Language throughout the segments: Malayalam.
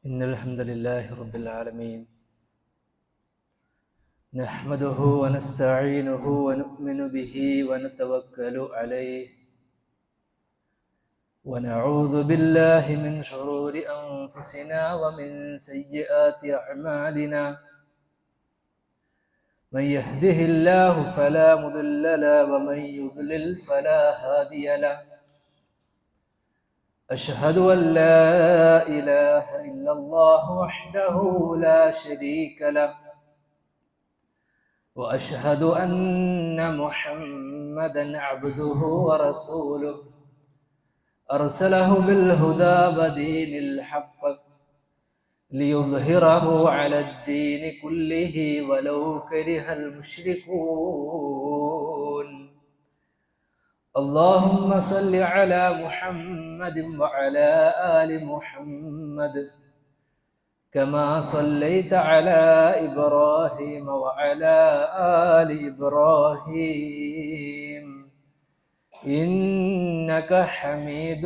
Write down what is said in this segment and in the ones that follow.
إن الحمد لله رب العالمين نحمده ونستعينه ونؤمن به ونتوكل عليه ونعوذ بالله من شرور أنفسنا ومن سيئات أعمالنا من يهده الله فلا مضل له ومن يضلل فلا هادي له أشهد أن لا إله إلا الله وحده لا شريك له وأشهد أن محمدًا عبده ورسوله أرسله بالهدى ودين الحق ليظهره على الدين كله ولو كره المشركون اللهم صل على محمد وعلى آل محمد كما صليت على إبراهيم وعلى آل إبراهيم إنك حميد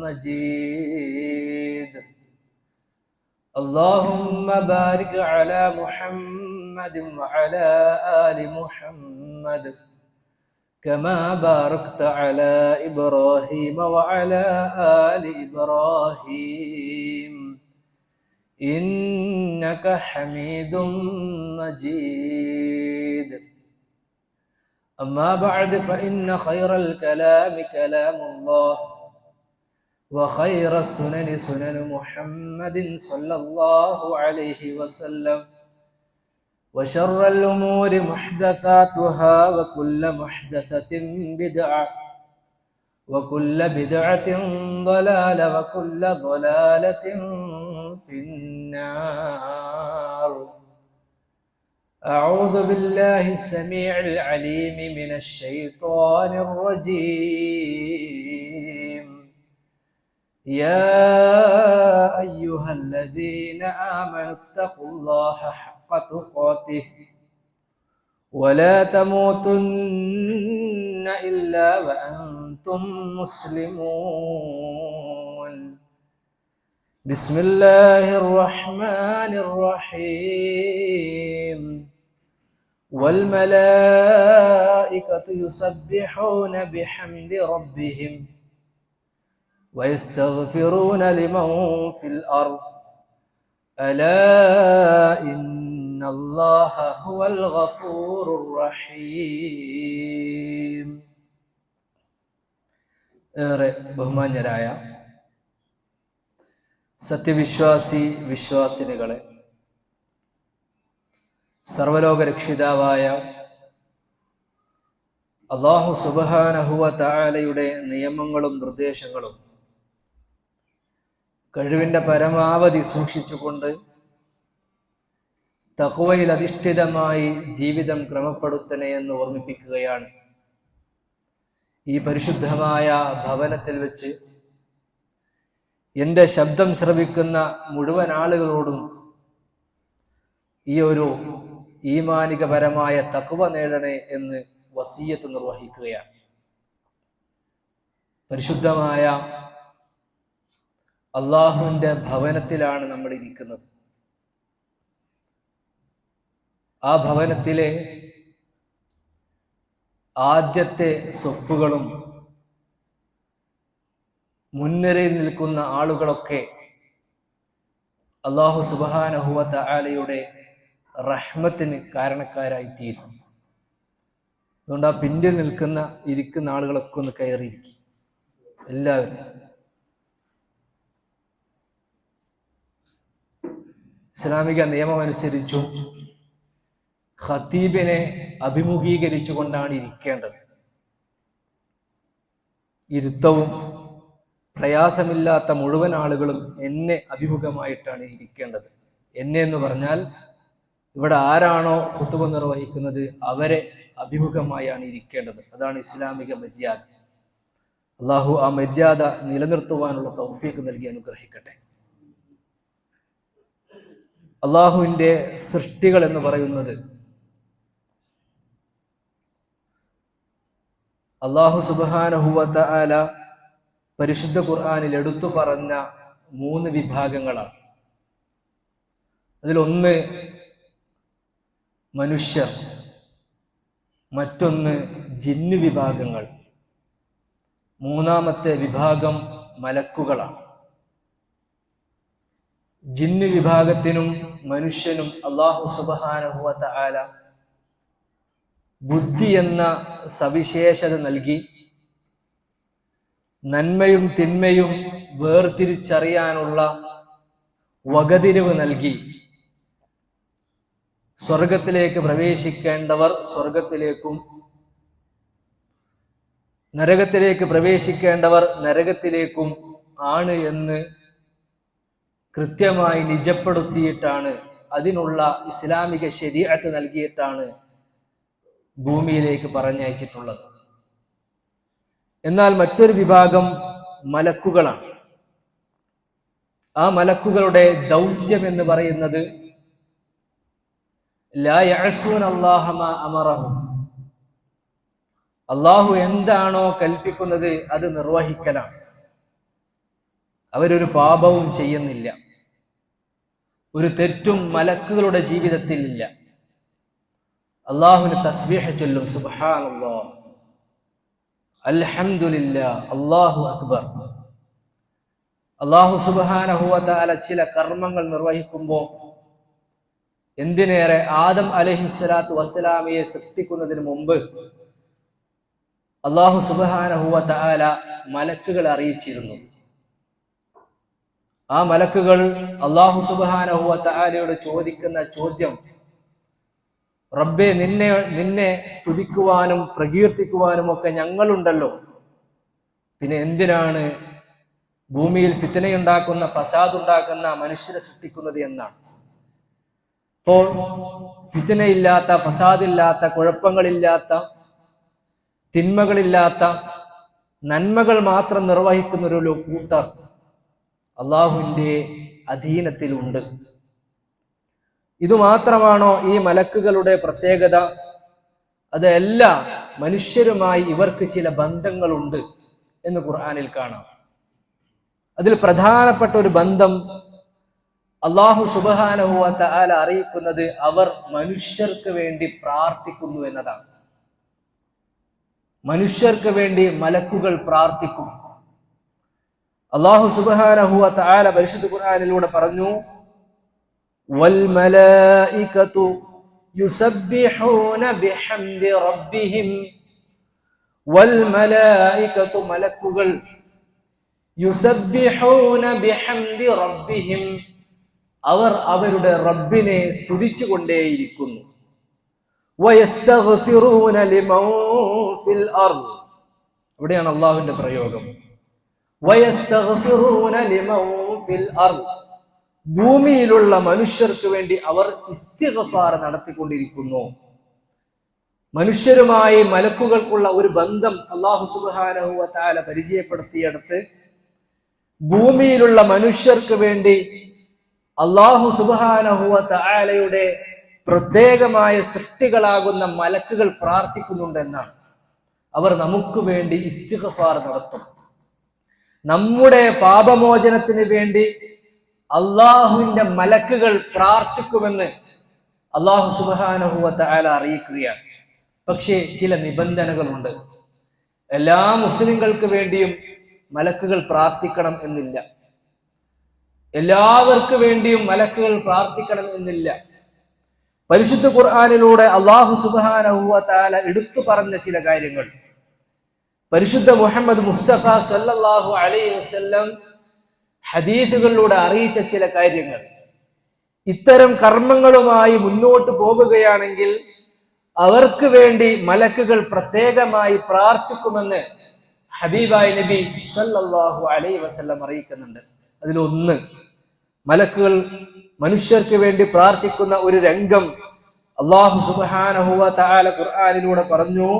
مجيد اللهم بارك على محمد وعلى آل محمد كما باركت على إبراهيم وعلى آل إبراهيم إنك حميد مجيد أما بعد فإن خير الكلام كلام الله وخير السنن سنن محمد صلى الله عليه وسلم وشر الأمور محدثاتها وكل محدثة بدعة وكل بدعة ضلالة وكل ضلالة في النار أعوذ بالله السميع العليم من الشيطان الرجيم يا أيها الذين آمنوا اتقوا الله حق تقاته ولا تموتن إلا وأنتم مسلمون بسم الله الرحمن الرحيم والملائكة يسبحون بحمد ربهم ويستغفرون لمن في الأرض ألا إن الله هو الغفور الرحيم ബഹുമാന്യരായ വിശ്വാസിനികളെ, സർവലോക രക്ഷിതാവായ അല്ലാഹു സുബ്ഹാനഹു വ തആലയുടെ നിയമങ്ങളും നിർദ്ദേശങ്ങളും കഴിവിന്റെ പരമാവധി സൂക്ഷിച്ചുകൊണ്ട് തഖ്വയിൽ അധിഷ്ഠിതമായി ജീവിതം ക്രമപ്പെടുത്തണേ എന്ന് ഓർമ്മിപ്പിക്കുകയാണ്. ഈ പരിശുദ്ധമായ ഭവനത്തിൽ വെച്ച് എൻ്റെ ശബ്ദം ശ്രവിക്കുന്ന മുഴുവൻ ആളുകളോടും ഈ ഒരു ഈമാനികപരമായ തഖ്വ നേടണേ എന്ന് വസിയ്യത്ത് നിർവഹിക്കുകയാണ്. പരിശുദ്ധമായ അള്ളാഹുവിൻ്റെ ഭവനത്തിലാണ് നമ്മൾ ഇരിക്കുന്നത്. ആ ഭവനത്തിലെ ആദ്യത്തെ സ്വപ്പുകളും മുൻനിരയിൽ നിൽക്കുന്ന ആളുകളൊക്കെ അല്ലാഹു സുബ്ഹാനഹു വ തആലയുടെ റഹ്മത്തിന് കാരണക്കാരായി തീരും. അതുകൊണ്ട് ആ പിന്നിൽ ഇരിക്കുന്ന ആളുകളൊക്കെ ഒന്ന് കയറിയിരിക്കും. എല്ലാവരും ഇസ്ലാമിക നിയമം അനുസരിച്ചും ഖതീബിനെ അഭിമുഖീകരിച്ചുകൊണ്ടാണ് ഇരിക്കേണ്ടത്. ഇരുത്തവും പ്രയാസമില്ലാത്ത മുഴുവൻ ആളുകളും എന്നെ അഭിമുഖമായിട്ടാണ് ഇരിക്കേണ്ടത്. എന്നെ എന്ന് പറഞ്ഞാൽ ഇവിടെ ആരാണോ ഖുതുബ നിർവഹിക്കുന്നത് അവരെ അഭിമുഖമായാണ് ഇരിക്കേണ്ടത്. അതാണ് ഇസ്ലാമിക മര്യാദ. അള്ളാഹു ആ മര്യാദ നിലനിർത്തുവാനുള്ള തൗഫീഖ് നൽകി അനുഗ്രഹിക്കട്ടെ. അള്ളാഹുവിൻ്റെ സൃഷ്ടികൾ എന്ന് പറയുന്നത് അല്ലാഹു സുബ്ഹാനഹു വ തആല പരിശുദ്ധ ഖുർആനിൽ എടുത്തു പറഞ്ഞ 3 വിഭാഗങ്ങളാണ്. അതിലൊന്ന് മനുഷ്യർ, മറ്റൊന്ന് ജിന്ന് വിഭാഗങ്ങൾ, മൂന്നാമത്തെ വിഭാഗം മലക്കുകളാണ്. ജിന്ന് വിഭാഗത്തിനും മനുഷ്യനും അല്ലാഹു സുബ്ഹാനഹു വ തആല ബുദ്ധി എന്ന സവിശേഷത നൽകി നന്മയും തിന്മയും വേർതിരിച്ചറിയാനുള്ള വകതിരിവ് നൽകി സ്വർഗത്തിലേക്ക് പ്രവേശിക്കേണ്ടവർ സ്വർഗത്തിലേക്കും നരകത്തിലേക്ക് പ്രവേശിക്കേണ്ടവർ നരകത്തിലേക്കും ആണ് എന്ന് കൃത്യമായി നിജപ്പെടുത്തിയിട്ടാണ്, അതിനുള്ള ഇസ്ലാമിക ശരീഅത്ത് നൽകിയിട്ടാണ് ഭൂമിയിലേക്ക് പറഞ്ഞയച്ചിട്ടുള്ളത്. എന്നാൽ മറ്റൊരു വിഭാഗം മലക്കുകളാണ്. ആ മലക്കുകളുടെ ദൗത്യം എന്ന് പറയുന്നത് ലാ യഅസൂന അല്ലാഹ മാ അമറഹും, അല്ലാഹു എന്താണോ കൽപ്പിക്കുന്നത് അത് നിർവഹിക്കലാണ്. അവരൊരു പാപവും ചെയ്യുന്നില്ല, ഒരു തെറ്റും മലക്കുകളുടെ ജീവിതത്തിൽ ഇല്ല. അല്ലാഹുവിന് തസ്ബീഹ് ചൊല്ലും, സുബ്ഹാനല്ലാഹ്, അൽഹംദുലില്ലാഹ്, അല്ലാഹു അക്ബർ. അല്ലാഹു സുബ്ഹാനഹു വ തആല ചില കർമ്മങ്ങൾ നിർവഹിക്കുമ്പോൾ, എന്തിനേറെ ആദം അലൈഹിസ്സലാത്തു വസ്സലാമയെ സൃഷ്ടിക്കുന്നതിന് മുമ്പ് അല്ലാഹു സുബ്ഹാനഹു വ തആല മലക്കുകളെ അറിയിച്ചിരുന്നു. ആ മലക്കുകൾ അല്ലാഹു സുബ്ഹാനഹു വ തആലയോട് ചോദിക്കുന്ന ചോദ്യം, റബ്ബേ, നിന്നെ സ്തുതിക്കുവാനും പ്രകീർത്തിക്കുവാനും ഒക്കെ ഞങ്ങളുണ്ടല്ലോ, പിന്നെ എന്തിനാണ് ഭൂമിയിൽ ഫിത്നയുണ്ടാക്കുന്ന, ഫസാദുണ്ടാക്കുന്ന മനുഷ്യരെ സൃഷ്ടിക്കുന്നത് എന്നാണ്. അപ്പോൾ ഫിത്നയില്ലാത്ത, ഫസാദില്ലാത്ത, കുഴപ്പങ്ങളില്ലാത്ത, തിന്മകളില്ലാത്ത, നന്മകൾ മാത്രം നിർവഹിക്കുന്ന ഒരു കൂട്ടർ അള്ളാഹുവിൻ്റെ അധീനത്തിലുണ്ട്. ഇതുമാത്രമാണോ ഈ മലക്കുകളുടെ പ്രത്യേകത? അതല്ല, മനുഷ്യരുമായി ഇവർക്ക് ചില ബന്ധങ്ങളുണ്ട് എന്ന് ഖുർആനിൽ കാണാം. അതിൽ പ്രധാനപ്പെട്ട ഒരു ബന്ധം അല്ലാഹു സുബ്ഹാനഹു വ തആല അറിയിക്കുന്നത് അവർ മനുഷ്യർക്ക് വേണ്ടി പ്രാർത്ഥിക്കുന്നു എന്നതാണ്. മനുഷ്യർക്ക് വേണ്ടി മലക്കുകൾ പ്രാർത്ഥിക്കും. അല്ലാഹു സുബ്ഹാനഹു വ തആല പരിശുദ്ധ ഖുർആനിലൂടെ പറഞ്ഞു, വൽ മലായികതു യുസബ്ബിഹൂന ബിഹംദി റബ്ബിഹിം. വൽ മലായികതു, മലക്കുകൾ, യുസബ്ബിഹൂന ബിഹംദി റബ്ബിഹിം, അവർ അവരുടെ റബ്ബിനെ സ്തുതിച്ചു കൊണ്ടേയിരിക്കുന്നു. വയസ്തഗ്ഫിറൂന ലിമൻ ഫിൽ അർദ്, ഇവിടെയാണ് അല്ലാഹുവിന്റെ പ്രയോഗം. വയസ്തഗ്ഫിറൂന ലിമൻ ഫിൽ അർദ്, ഭൂമിയിലുള്ള മനുഷ്യർക്ക് വേണ്ടി അവർ ഇസ്തിഗ്ഫാർ നടത്തിക്കൊണ്ടിരിക്കുന്നു. മനുഷ്യരുമായി മലക്കുകൾക്കുള്ള ഒരു ബന്ധം അല്ലാഹു സുബ്ഹാനഹു വ തആല പരിചയപ്പെടുത്തിയെടുത്ത് ഭൂമിയിലുള്ള മനുഷ്യർക്ക് വേണ്ടി അല്ലാഹു സുബ്ഹാനഹു വ തആലയുടെ പ്രത്യേകമായ സൃഷ്ടികളാകുന്ന മലക്കുകൾ പ്രാർത്ഥിക്കുന്നുണ്ടെന്നാണ്. അവർ നമുക്ക് വേണ്ടി ഇസ്തിഗ്ഫാർ നടത്തും. നമ്മുടെ പാപമോചനത്തിന് വേണ്ടി അള്ളാഹുവിന്റെ മലക്കുകൾ പ്രാർത്ഥിക്കുമെന്ന് അല്ലാഹു സുബ്ഹാനഹു വ തആല അറിയിക്കുകയാണ്. പക്ഷേ ചില നിബന്ധനകളുണ്ട്. എല്ലാ മുസ്ലിങ്ങൾക്ക് വേണ്ടിയും മലക്കുകൾ പ്രാർത്ഥിക്കണം എന്നില്ല. എല്ലാവർക്കു വേണ്ടിയും മലക്കുകൾ പ്രാർത്ഥിക്കണം എന്നില്ല. പരിശുദ്ധ ഖുർആനിലൂടെ അല്ലാഹു സുബ്ഹാനഹു വ തആല എടുത്തു പറഞ്ഞ ചില കാര്യങ്ങൾ, പരിശുദ്ധ മുഹമ്മദ് മുസ്തഫ സല്ലല്ലാഹു അലൈഹി വസല്ലം ഹദീസുകളിലൂടെ അറിയിച്ച ചില കാര്യങ്ങൾ, ഇത്തരം കർമ്മങ്ങളുമായി മുന്നോട്ട് പോകുകയാണെങ്കിൽ അവർക്ക് വേണ്ടി മലക്കുകൾ പ്രത്യേകമായി പ്രാർത്ഥിക്കുമെന്ന് ഹബീബായ നബി സല്ലല്ലാഹു അലൈഹി വസല്ലം അറിയിക്കുന്നുണ്ട്. അതിലൊന്ന്, മലക്കുകൾ മനുഷ്യർക്ക് വേണ്ടി പ്രാർത്ഥിക്കുന്ന ഒരു രംഗം അല്ലാഹു സുബ്ഹാനഹു വ തആല ഖുർആനിലൂടെ പറഞ്ഞു,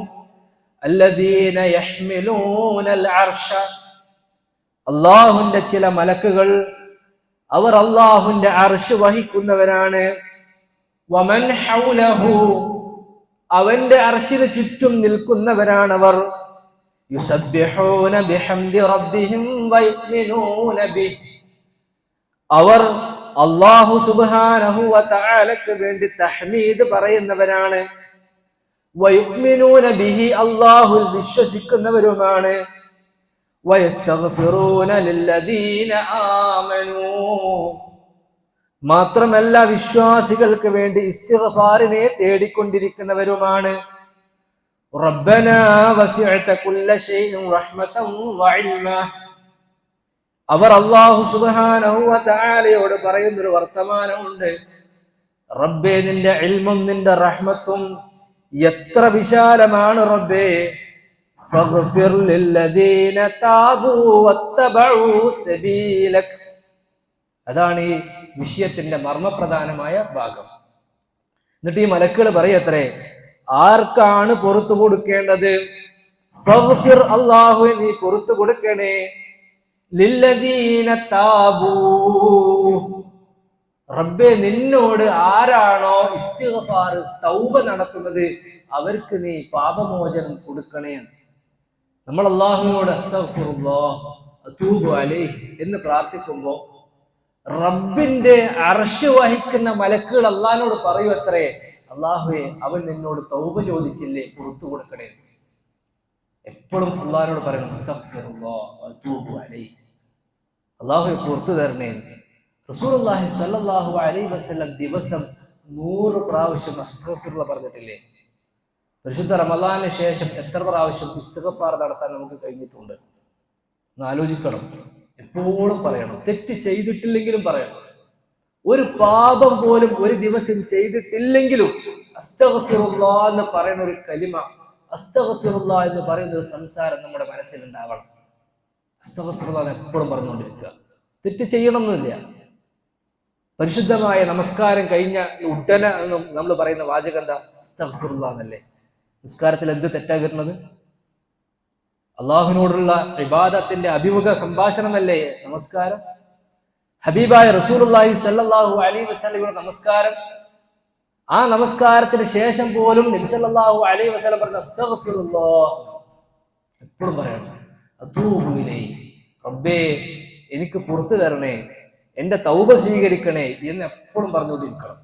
അല്ലദീന യഹ്മിലൂനൽ അർശ, അല്ലാഹുവിന്റെ ചില മലക്കുകൾ, അവർ അല്ലാഹുവിന്റെ അർശ് വഹിക്കുന്നവരാണ്. വമൻ ഹൗലഹു, അവന്റെ അർശിന് ചുറ്റും നിൽക്കുന്നവരാണവർ. യുസബ്ബിഹൂന ബിഹംദി റബ്ബിഹിം വയുമിനൂന ബിഹി, അവർ അല്ലാഹു സുബ്ഹാനഹു വ തആലക്ക് വേണ്ടി തഹ്മീദ് പറയുന്നവരാണ്. വയുഅ്മിനൂന ബിഹി, അല്ലാഹുൽ വിശ്വസിക്കുന്നവരുമാണ്. വയസ്തഗ്ഫിറൂന ലില്ലദീന ആമനൂ, മാത്രമല്ല വിശ്വാസികൾക്ക് വേണ്ടി ഇസ്തിഗ്ഫാറിനെ തേടിക്കൊണ്ടിരിക്കുന്നവരുമാണ്. റബ്ബനാ വസിഅത കുല്ല ശൈഇൻ റഹ്മതൻ വഇൽമ, അവർ അല്ലാഹു സുബ്ഹാനഹു വ തആലയോട് പറയുന്നൊരു വർത്തമാനമുണ്ട്. റബ്ബേ, നിന്റെ ഇൽമും നിന്റെ റഹ്മത്തും എത്ര വിശാലമാണ് റബ്ബേ. ഫഗ്ഫിർ ലില്ലദീന താബൂ വത്തബഉ സബീലക. അതാണ് ഈ വിഷയത്തിന്റെ മർമ്മപ്രധാനമായ ഭാഗം. എന്നിട്ട് ഈ മലക്കുകൾ പറയത്രേ, ആർക്കാണ് പുറത്തു കൊടുക്കേണ്ടത്? ഫഗ്ഫിർ, അല്ലാഹുവേ നീ പുറത്തു കൊടുക്കണേ. ലില്ലദീന താബൂ, റബ്ബേ നിന്നോട് ആരാണോ ഇസ്തിഗ്ഫാർ തൗബ നടത്തുന്നത് അവർക്ക് നീ പാപമോചനം കൊടുക്കണേ. നമ്മൾ അല്ലാഹുവിനോട് അസ്തഗ്ഫിറുല്ലാഹ് അതൂബു അലൈഹി എന്ന് പ്രാർത്ഥിക്കുമ്പോൾ റബ്ബിന്റെ അർശ് വഹിക്കുന്ന മലക്കുകൾ അല്ലാഹുവിനോട് പറയൂ അത്രേ, അല്ലാഹുവേ അവൻ നിന്നോട് തൗബ ചോദിച്ചില്ലേ, പുറത്തു കൊടുക്കണേ. എപ്പോഴും അല്ലാഹുവിനോട് പറയണം അസ്തഗ്ഫിറുല്ലാഹ് അതൂബു അലൈഹി, അല്ലാഹുവേ പുറത്തു തരണേ. റസൂലുള്ളാഹി സ്വല്ലല്ലാഹു അലൈഹി വസല്ലം ദിവസം 100 പ്രാവശ്യം അസ്തഗ്ഫിറുല്ലാഹ് പറഞ്ഞിട്ടില്ലേ? പരിശുദ്ധ റമളാനിന് ശേഷം എത്ര പ്രാവശ്യം ഇസ്തിഗ്ഫാർ നടത്താൻ നമുക്ക് കഴിഞ്ഞിട്ടുണ്ട്? ഒന്ന് ആലോചിക്കണം. എപ്പോഴും പറയണം. തെറ്റ് ചെയ്തിട്ടില്ലെങ്കിലും പറയണം. ഒരു പാപം പോലും ഒരു ദിവസം ചെയ്തിട്ടില്ലെങ്കിലും അസ്തഗ്ഫിറുല്ലാഹ് എന്ന് പറയുന്ന ഒരു കലിമ, അസ്തഗ്ഫിറുല്ലാഹ് എന്ന് പറയുന്ന ഒരു സംസാരം നമ്മുടെ മനസ്സിൽ ഉണ്ടാവണം. അസ്തഗ്ഫിറുല്ലാഹ് എപ്പോഴും പറഞ്ഞുകൊണ്ടിരിക്കുക. തെറ്റ് ചെയ്യണമെന്നില്ല. പരിശുദ്ധമായ നമസ്കാരം കഴിഞ്ഞ ഉടനെ നമ്മൾ പറയുന്ന വാചകം എന്താ? അസ്തഗ്ഫിറുല്ലാഹ് എന്നല്ലേ. നിസ്കാരത്തിൽ എന്ത് തെറ്റാ വരുന്നത്? അള്ളാഹുവിനോടുള്ള ഇബാദത്തിന്റെ അഭിമുഖ സംഭാഷണമല്ലേ നമസ്കാരം? ഹബീബായ റസൂലുള്ളാഹി സ്വല്ലല്ലാഹു അലൈഹി വസല്ലമയുടെ നമസ്കാരം, ആ നമസ്കാരത്തിന് ശേഷം പോലും നബി സല്ലല്ലാഹു അലൈഹി വസല്ലം പറഞ്ഞ അസ്തഗ്ഫിറുല്ലാഹ് എപ്പോഴും പറയണം. അതൂബു ഇലൈഹി, റബ്ബേ എനിക്ക് പുറത്തു തരണേ, എന്റെ തൗബ സ്വീകരിക്കണേ എന്ന് എപ്പോഴും പറഞ്ഞുകൊണ്ടിരിക്കണം.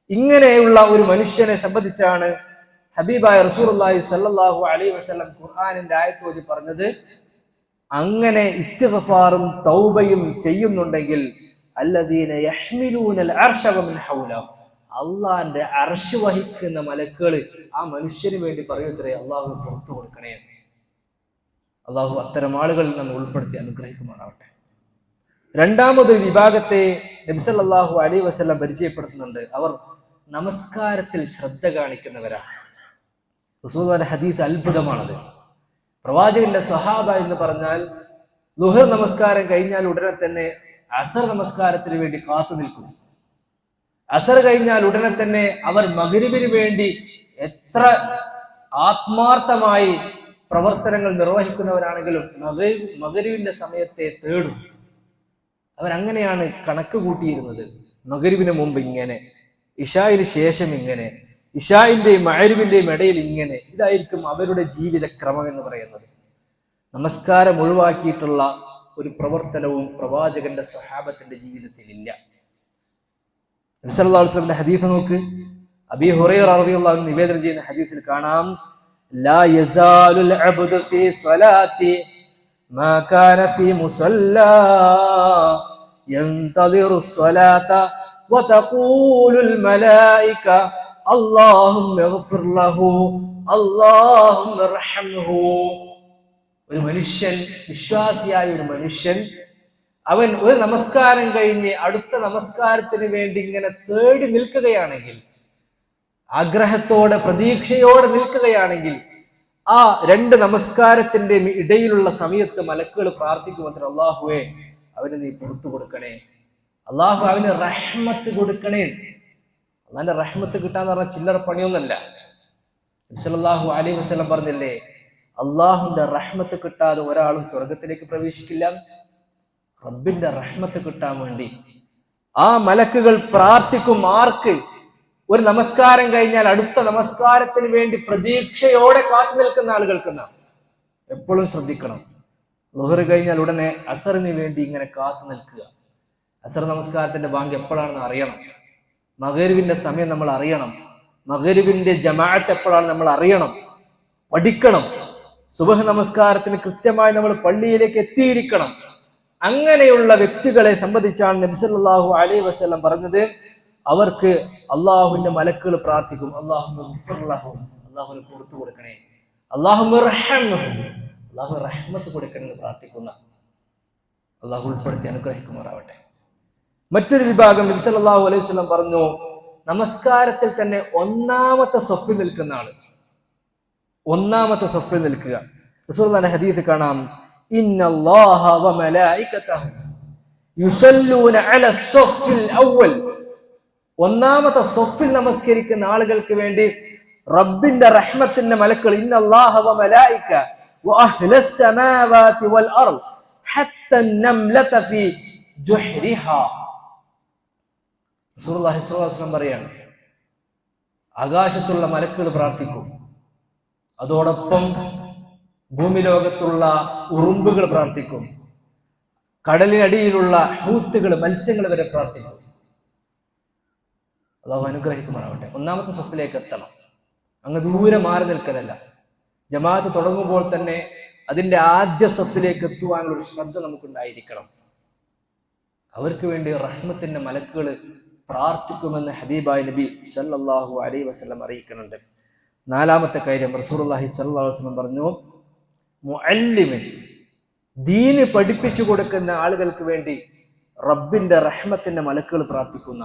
ഇങ്ങനെയുള്ള ഒരു മനുഷ്യനെ സംബന്ധിച്ചാണ് ഹബീബായ റസൂലുള്ളാഹി സ്വല്ലല്ലാഹു അലൈഹി വസല്ലം ഖുർആനിന്റെ ആയത്ത് ഓതി പറഞ്ഞത്, അങ്ങനെ ഇസ്തിഗ്ഫാറും തൗബയും ചെയ്യുന്നുണ്ടെങ്കിൽ അല്ലദീന യഹ്മിലൂനൽ അർശ വമിൻ ഹൗലഹു, അള്ളാന്റെ അർശ് വഹിക്കുന്ന മലക്കുകൾ ആ മനുഷ്യന് വേണ്ടി പറയുന്നത്രേ, അള്ളാഹു പുറത്തു കൊടുക്കണേ. അള്ളാഹു അത്തരം ആളുകളിൽ നമ്മൾ ഉൾപ്പെടുത്തി അനുഗ്രഹിക്കുമാറാവട്ടെ. രണ്ടാമതൊരു വിഭാഗത്തെ നബി സല്ലല്ലാഹു അലൈഹി വസല്ലം പരിചയപ്പെടുത്തുന്നുണ്ട്. അവർ നമസ്കാരത്തിൽ ശ്രദ്ധ കാണിക്കുന്നവരാണ്. റസൂലുള്ളാഹിന്റെ ഹദീസ് അത്ഭുതമാണത്. പ്രവാചകന്റെ സ്വഹാബ എന്ന് പറഞ്ഞാൽ ളുഹർ നമസ്കാരം കഴിഞ്ഞാൽ ഉടനെ തന്നെ അസർ നമസ്കാരത്തിന് വേണ്ടി കാത്തു നിൽക്കും. അസർ കഴിഞ്ഞാൽ ഉടനെ തന്നെ അവർ മഗ്രിബിന് വേണ്ടി എത്ര ആത്മാർത്ഥമായി പ്രവർത്തനങ്ങൾ നിർവഹിക്കുന്നവരാണെങ്കിലും മഗ്രിബിന്റെ സമയത്തെ തേടും. അവരങ്ങനെയാണ് കണക്ക് കൂട്ടിയിരുന്നത്. മഗ്രിബിന് മുമ്പ് ഇങ്ങനെ, ഇശായിന് ശേഷം ഇങ്ങനെ, ഇശായിന്റെയും മഗ്രിബിന്റെയും ഇടയിൽ ഇങ്ങനെ. ഇതായിരിക്കും അവരുടെ ജീവിതക്രമം എന്ന് പറയുന്നത്. നമസ്കാരം ഒഴിവാക്കിയിട്ടുള്ള ഒരു പ്രവർത്തനവും പ്രവാചകന്റെ സ്വഹാബത്തിന്റെ ജീവിതത്തിൽ ഇല്ല. നബി സല്ലല്ലാഹു അലൈഹി വസല്ലം ഹദീസ് നോക്ക്. അബീ ഹുറൈറ റളിയല്ലാഹു അൻഹു നിവേദനം ചെയ്യുന്ന ഹദീസിൽ കാണാം, ലാ യസാലുൽ അബ്ദു ഫീ സ്വലാത്തി മാ കാന ഫീ മുസല്ലാ യൻതദിറു സ്വലാത വതഖൂലുൽ മലായിക അല്ലാഹുമ്മ ഇഗ്ഫിർ ലഹു അല്ലാഹുമ്മ ഇർഹംഹു. ഒരു മനുഷ്യൻ, വിശ്വാസിയായ ഒരു മനുഷ്യൻ, അവൻ ഒരു നമസ്കാരം കഴിഞ്ഞ് അടുത്ത നമസ്കാരത്തിന് വേണ്ടി ഇങ്ങനെ തേടി നിൽക്കുകയാണെങ്കിൽ, ആഗ്രഹത്തോടെ പ്രതീക്ഷയോടെ നിൽക്കുകയാണെങ്കിൽ, ആ രണ്ട് നമസ്കാരത്തിന്റെ ഇടയിലുള്ള സമയത്ത് മലക്കുകൾ പ്രാർത്ഥിക്കുമത്ര, അല്ലാഹുവേ അവന് നീ പുറത്തു കൊടുക്കണേ, അല്ലാഹു അവന് റഹ്മത്ത് കൊടുക്കണേ. അല്ലാഹുവിന്റെ റഹ്മത്ത് കിട്ടാന്ന് പറഞ്ഞാൽ ചില്ലറ പണിയൊന്നല്ല. നബി സല്ലല്ലാഹു അലൈഹി വസല്ലം പറഞ്ഞില്ലേ, അള്ളാഹുവിന്റെ റഹ്മത്ത് കിട്ടാതെ ഒരാളും സ്വർഗത്തിലേക്ക് പ്രവേശിക്കില്ല. റബ്ബിന്റെ റഹ്മത്ത് കിട്ടാൻ വേണ്ടി ആ മലക്കുകൾ പ്രാർത്ഥിക്കും. ആർക്ക്? ഒരു നമസ്കാരം കഴിഞ്ഞാൽ അടുത്ത നമസ്കാരത്തിന് വേണ്ടി പ്രതീക്ഷയോടെ കാത്തു നിൽക്കുന്ന ആളുകൾക്കെന്ന എപ്പോഴും ശ്രദ്ധിക്കണം. ളുഹർ കഴിഞ്ഞാൽ ഉടനെ അസറിന് വേണ്ടി ഇങ്ങനെ കാത്തു നിൽക്കുക. അസർ നമസ്കാരത്തിന്റെ ബാങ്ക് എപ്പോഴാണെന്ന് അറിയണം. മഗ്‌രിബിന്റെ സമയം നമ്മൾ അറിയണം. മഗ്‌രിബിന്റെ ജമാഅത്ത് എപ്പോഴാണ് നമ്മൾ അറിയണം, പഠിക്കണം. സുബഹ് നമസ്കാരത്തിന് കൃത്യമായി നമ്മൾ പള്ളിയിലേക്ക് എത്തിയിരിക്കണം. അങ്ങനെയുള്ള വ്യക്തികളെ സംബന്ധിച്ചാണ് നബി സല്ലല്ലാഹു അലൈഹി വസല്ലം പറഞ്ഞത്, അവർക്ക് അള്ളാഹുവിന്റെ മലക്കുകൾ പ്രാർത്ഥിക്കും, അള്ളാഹുവിന് പുറത്തു കൊടുക്കണേ, അള്ളാഹു റഹ്മത്ത് കൊടുക്കണമെന്ന് പ്രാർത്ഥിക്കുന്ന അള്ളാഹു ഉൾപ്പെടുത്തി അനുഗ്രഹിക്കുമാറാവട്ടെ. മറ്റൊരു വിഭാഗം നബി സല്ലല്ലാഹു അലൈഹി വസല്ലം പറഞ്ഞു, നമസ്കാരത്തിൽ തന്നെ ഒന്നാമത്തെ സഫിൽ നിൽക്കുന്ന ആള്, ഒന്നാമത്തെ സഫിൽ നിൽക്കുക. റസൂലുള്ളാഹിന്റെ ഹദീസ് കാണാം, ഇന്നല്ലാഹ വ മലായികതഹു യുസല്ലൂന അല സഫിൽ അവ്വൽ. ഒന്നാമത്തെ സഫിൽ നമസ്കരിക്കുന്ന ആളുകൾക്ക് വേണ്ടി റബ്ബിന്റെ റഹ്മത്തിന്റെ മലക്കുകൾ, ഇന്നല്ലാഹ വ മലായിക വ അഹ്ലസ് സമാവാതി വൽ അർദ് ഹത്ത അൻ-നംലത ഫീ ജുഹ്രിഹാ. റസൂലുള്ളാഹി സ്വല്ലല്ലാഹു അലൈഹി വസല്ലം പറയാണ്, ആകാശത്തുള്ള മലക്കുകൾ പ്രാർത്ഥിക്കും, അതോടൊപ്പം ഭൂമി ലോകത്തുള്ള ഉറുമ്പുകൾ പ്രാർത്ഥിക്കും, കടലിനടിയിലുള്ള ഹൂത്തുകൾ, മത്സ്യങ്ങൾ വരെ പ്രാർത്ഥിക്കും. അള്ളാഹു അനുഗ്രഹിക്കുമാറാവട്ടെ. ഒന്നാമത്തെ സഫിലേക്ക് എത്തണം, അങ്ങ് ദൂരെ മാറി നിൽക്കലല്ല. ജമാഅത്ത് തുടങ്ങുമ്പോൾ തന്നെ അതിന്റെ ആദ്യ സഫിലേക്ക് എത്തുവാനുള്ള ഒരു ശ്രദ്ധ നമുക്കുണ്ടായിരിക്കണം. അവർക്ക് വേണ്ടി റഹ്മത്തിന്റെ മലക്കുകൾ പ്രാർത്ഥിക്കുമെന്ന് ഹബീബായ നബി സല്ലല്ലാഹു അലൈഹി വസല്ലം അറിയിക്കുന്നുണ്ട്. നാലാമത്തെ കാര്യം റസൂലുള്ളാഹി സ്വല്ലല്ലാഹു അലൈഹി വസല്ലം പറഞ്ഞു, മുഅല്ലിമൻ, ദീന് പഠിപ്പിച്ചു കൊടുക്കുന്ന ആളുകൾക്ക് വേണ്ടി റബ്ബിന്റെ റഹ്മത്തിന്റെ മലക്കുകൾ പ്രാർത്ഥിക്കുന്ന.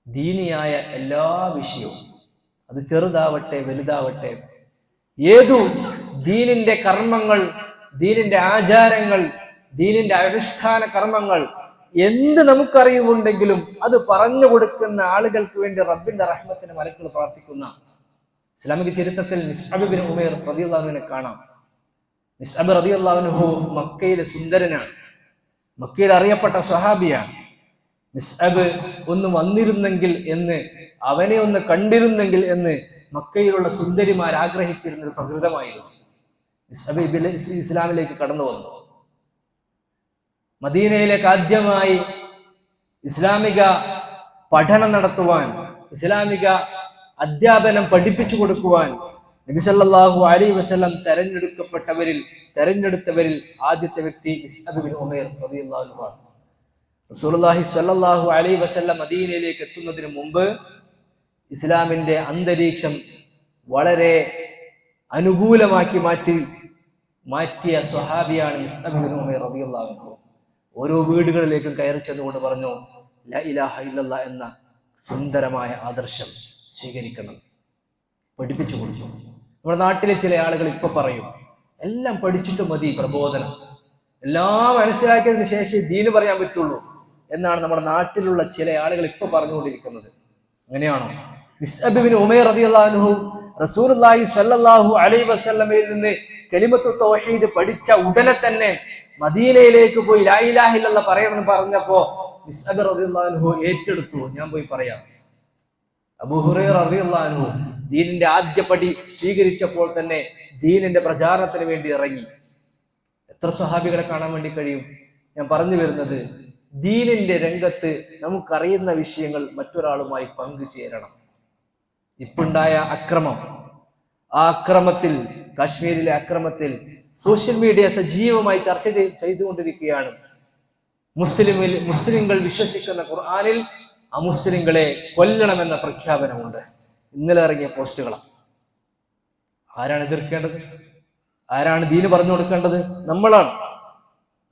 ദീനിയായ എല്ലാ വിഷയവും, അത് ചെറുതാവട്ടെ വലുതാവട്ടെ, ഏതു ദീനിന്റെ കർമ്മങ്ങൾ, ദീനിന്റെ ആചാരങ്ങൾ, ദീനിന്റെ അനുഷ്ഠാന കർമ്മങ്ങൾ എന്ത് നമുക്കറിവുണ്ടെങ്കിലും അത് പറഞ്ഞു കൊടുക്കുന്ന ആളുകൾക്ക് വേണ്ടി റബ്ബിന്റെ റഹ്മത്തിന്റെ മലക്കുകൾ പ്രാർത്ഥിക്കുന്ന. ഇസ്ലാമിക ചരിത്രത്തിൽ മിസ്അബ് ബിൻ ഉമൈർ റളിയല്ലാഹു അൻഹുവിനെ കാണാം. മിസ്അബ് റളിയല്ലാഹു അൻഹു മക്കയിലെ സുന്ദരനാണ്, മക്കയിൽ അറിയപ്പെട്ട സ്വഹാബിയാണ്. മിസ്അബ് ഒന്ന് വന്നിരുന്നെങ്കിൽ എന്ന്, അവനെ ഒന്ന് കണ്ടിരുന്നെങ്കിൽ എന്ന് മക്കയിലുള്ള സുന്ദരിമാർ ആഗ്രഹിച്ചിരുന്ന ഒരു പ്രകൃതമായിരുന്നു. മിസ്അബ് ഇസ്ലാമിലേക്ക് കടന്നു വന്നു. മദീനയിലേക്ക് ആദ്യമായി ഇസ്ലാമിക പഠനം നടത്തുവാൻ, ഇസ്ലാമിക അധ്യാപനം പഠിപ്പിച്ചു കൊടുക്കുവാൻ നബി സല്ലല്ലാഹു അലൈഹി വസല്ലം തെരഞ്ഞെടുത്തവരിൽ ആദ്യത്തെ വ്യക്തി മിസ്അബ് ബിൻ ഉമൈർ റളിയല്ലാഹു അൻഹു ആണ്. റസൂലുള്ളാഹി സ്വല്ലല്ലാഹു അലൈഹി വസല്ലം മദീനയിലേക്ക് എത്തുന്നതിന് മുമ്പ് ഇസ്ലാമിന്റെ അന്തരീക്ഷം വളരെ അനുകൂലമാക്കി മാറ്റിയ സ്വഹാബിയാണ് മിസ്അബ് ബിൻ ഉമൈർ റളിയല്ലാഹു അൻഹു. ഓരോ വീടുകളിലേക്കും കയറി ചെന്നുകൊണ്ട് പറഞ്ഞു, ലാ ഇലാഹ ഇല്ലല്ലാഹ് എന്ന സുന്ദരമായ ആദർശം സ്വീകരിക്കണം, പഠിപ്പിച്ചു കൊടുത്തു. നമ്മുടെ നാട്ടിലെ ചില ആളുകൾ ഇപ്പൊ പറയും, എല്ലാം പഠിച്ചിട്ട് മതി പ്രബോധനം, എല്ലാം മനസ്സിലാക്കിയതിനു ശേഷം ദീന് പറയാൻ പറ്റുള്ളൂ എന്നാണ് നമ്മുടെ നാട്ടിലുള്ള ചില ആളുകൾ ഇപ്പൊ പറഞ്ഞുകൊണ്ടിരിക്കുന്നത്. അങ്ങനെയാണോ? മിസ്അബ് ബിൻ ഉമൈർ റളിയല്ലാഹു അൻഹു റസൂലുള്ളാഹി സ്വല്ലല്ലാഹു അലൈഹി വസല്ലമയിൽ നിന്ന് കലിമത്തു തൗഹീദ് പഠിച്ച ഉടനെ തന്നെ മദീനയിലേക്ക് പോയി ലാ ഇലാഹ ഇല്ലല്ലാഹ് പറയണമെന്ന് പറഞ്ഞപ്പോ മിസ്അബ് റളിയല്ലാഹു അൻഹു ഏറ്റെടുത്തു, ഞാൻ പോയി പറയാം. അബൂ ഹുറൈറ റളിയല്ലാഹു അൻഹു ദീനിന്റെ ആദ്യ പടി സ്വീകരിച്ചപ്പോൾ തന്നെ ദീനിന്റെ പ്രചാരണത്തിന് വേണ്ടി ഇറങ്ങി. എത്ര സ്വഹാബികളെ കാണാൻ വേണ്ടി കഴിയും? ഞാൻ പറഞ്ഞു വരുന്നത്, ദീനിന്റെ രംഗത്ത് നമുക്കറിയുന്ന വിഷയങ്ങൾ മറ്റൊരാളുമായി പങ്കുചേരണം. ഇപ്പുണ്ടായ അക്രമം, ആ അക്രമത്തിൽ, കാശ്മീരിലെ അക്രമത്തിൽ സോഷ്യൽ മീഡിയ സജീവമായി ചർച്ച ചെയ്തുകൊണ്ടിരിക്കുകയാണ്. മുസ്ലിങ്ങൾ വിശ്വസിക്കുന്ന ഖുർആനിൽ അമുസ്ലിങ്ങളെ കൊല്ലണമെന്ന പ്രഖ്യാപനമുണ്ട്. ഇന്നലെ ഇറങ്ങിയ പോസ്റ്റുകളാണ്. ആരാണ് എതിർക്കേണ്ടത്? ആരാണ് ദീന് പറഞ്ഞു കൊടുക്കേണ്ടത്? നമ്മളാണ്.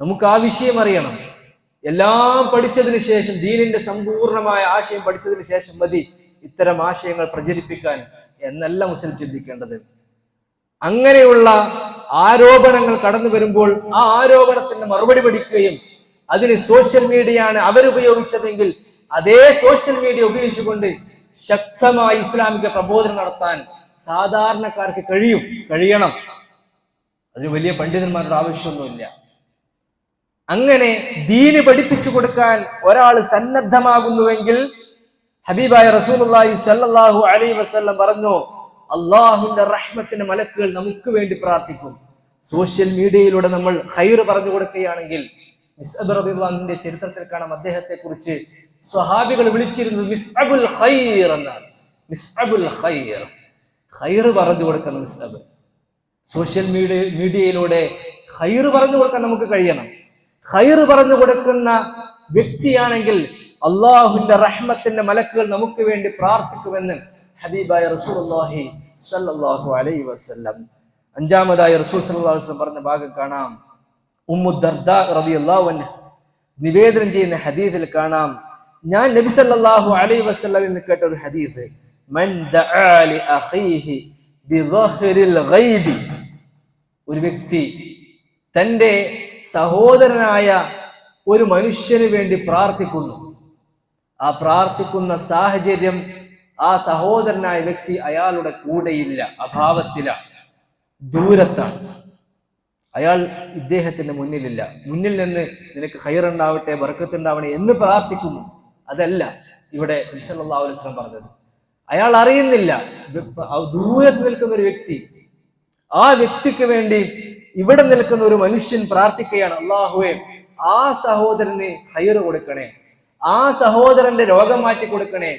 നമുക്ക് ആ വിഷയം അറിയണം. എല്ലാം പഠിച്ചതിന് ശേഷം, ദീനിന്റെ സമ്പൂർണമായ ആശയം പഠിച്ചതിന് ശേഷം മതി ഇത്തരം ആശയങ്ങൾ പ്രചരിപ്പിക്കാൻ എന്നല്ല മുസ്ലിം ചിന്തിക്കേണ്ടത്. അങ്ങനെയുള്ള ആരോപണങ്ങൾ കടന്നു വരുമ്പോൾ ആ ആരോപണത്തിന് മറുപടി പഠിക്കുകയും അതിന് സോഷ്യൽ മീഡിയയാണ് അവരുപയോഗിച്ചതെങ്കിൽ അതേ സോഷ്യൽ മീഡിയ ഉപയോഗിച്ചുകൊണ്ട് ശക്തമായി ഇസ്ലാമിക പ്രബോധനം നടത്താൻ സാധാരണക്കാർക്ക് കഴിയണം. അതിന് വലിയ പണ്ഡിതന്മാരുടെ ആവശ്യമൊന്നുമില്ല. അങ്ങനെ ദീന് പഠിപ്പിച്ചു കൊടുക്കാൻ ഒരാൾ സന്നദ്ധമാകുന്നുവെങ്കിൽ ഹബീബായ റസൂലുള്ളാഹി സ്വല്ലല്ലാഹു അലൈഹി വസല്ലം പറഞ്ഞു, അള്ളാഹുവിന്റെ റഹ്മത്തിന്റെ മലക്കുകൾ നമുക്ക് വേണ്ടി പ്രാർത്ഥിക്കും. സോഷ്യൽ മീഡിയയിലൂടെ നമ്മൾ ഖൈർ പറഞ്ഞു കൊടുക്കുകയാണെങ്കിൽ, മിസ്അബ് റളിയല്ലാഹു അൻഹുവിന്റെ ചരിത്രത്തിൽ കാണാം, അദ്ദേഹത്തെ കുറിച്ച് സ്വഹാബികൾ വിളിച്ചിരുന്നത് മിസ്അബുൽ ഖൈർ എന്നാണ്. മിസ്അബുൽ ഖൈർ, ഖൈർ പറഞ്ഞു കൊടുക്കുന്ന മിസ്അബ്. സോഷ്യൽ മീഡിയയിലൂടെ ഖൈർ പറഞ്ഞു കൊടുക്കാൻ നമുക്ക് കഴിയണം. ഖൈർ പറഞ്ഞു കൊടുക്കുന്ന വ്യക്തിയാണെങ്കിൽ അള്ളാഹുവിന്റെ റഹ്മത്തിന്റെ മലക്കുകൾ നമുക്ക് വേണ്ടി പ്രാർത്ഥിക്കുമെന്ന് ഹബീബായ റസൂലുള്ളാഹി സ്വല്ലല്ലാഹു അലൈഹി വസല്ലം. അഞ്ചാമതായി റസൂൽ സ്വല്ലല്ലാഹു അലൈഹി വസല്ലം പറഞ്ഞ ഭാഗം കാണാം. ഉമ്മു ദർദാ റളിയല്ലാഹു അൻഹ നിവേദനം ചെയ്യുന്ന ഹദീസിൽ കാണാം, ഞാൻ നബി സല്ലല്ലാഹു അലൈഹി വസല്ലമിൽ നിന്ന് കേട്ട ഒരു ഹദീസ്, മൻ ദഅ ലി അഖീഹി ബിദഹ്രിൽ ഗൈബി, ഒരു വ്യക്തി തന്റെ സഹോദരനായ ഒരു മനുഷ്യന് വേണ്ടി പ്രാർത്ഥിക്കുന്നു. ആ പ്രാർത്ഥിക്കുന്ന സാഹചര്യം ആ സഹോദരനായ വ്യക്തി അയാളുടെ കൂടെയില്ല, അഭാവത്തിലാണ്, ദൂരത്താണ്. അയാൾ ഇദ്ദേഹത്തിന്റെ മുന്നിലില്ല. മുന്നിൽ നിന്ന് നിനക്ക് ഖൈറുണ്ടാവട്ടെ, ബർക്കത്തുണ്ടാവണേ എന്ന് പ്രാർത്ഥിക്കുന്നു. അതല്ല ഇവിടെ നബി സല്ലല്ലാഹു അലൈഹി വസല്ലം പറഞ്ഞത്. അയാൾ അറിയുന്നില്ല, ദൂരത്ത് നിൽക്കുന്ന ഒരു വ്യക്തി, ആ വ്യക്തിക്ക് വേണ്ടി ഇവിടെ നിൽക്കുന്ന ഒരു മനുഷ്യൻ പ്രാർത്ഥിക്കുകയാണ്, അല്ലാഹുവേ ആ സഹോദരന് ഖൈറ് കൊടുക്കണേ, ആ സഹോദരന്റെ രോഗം മാറ്റി കൊടുക്കണേ,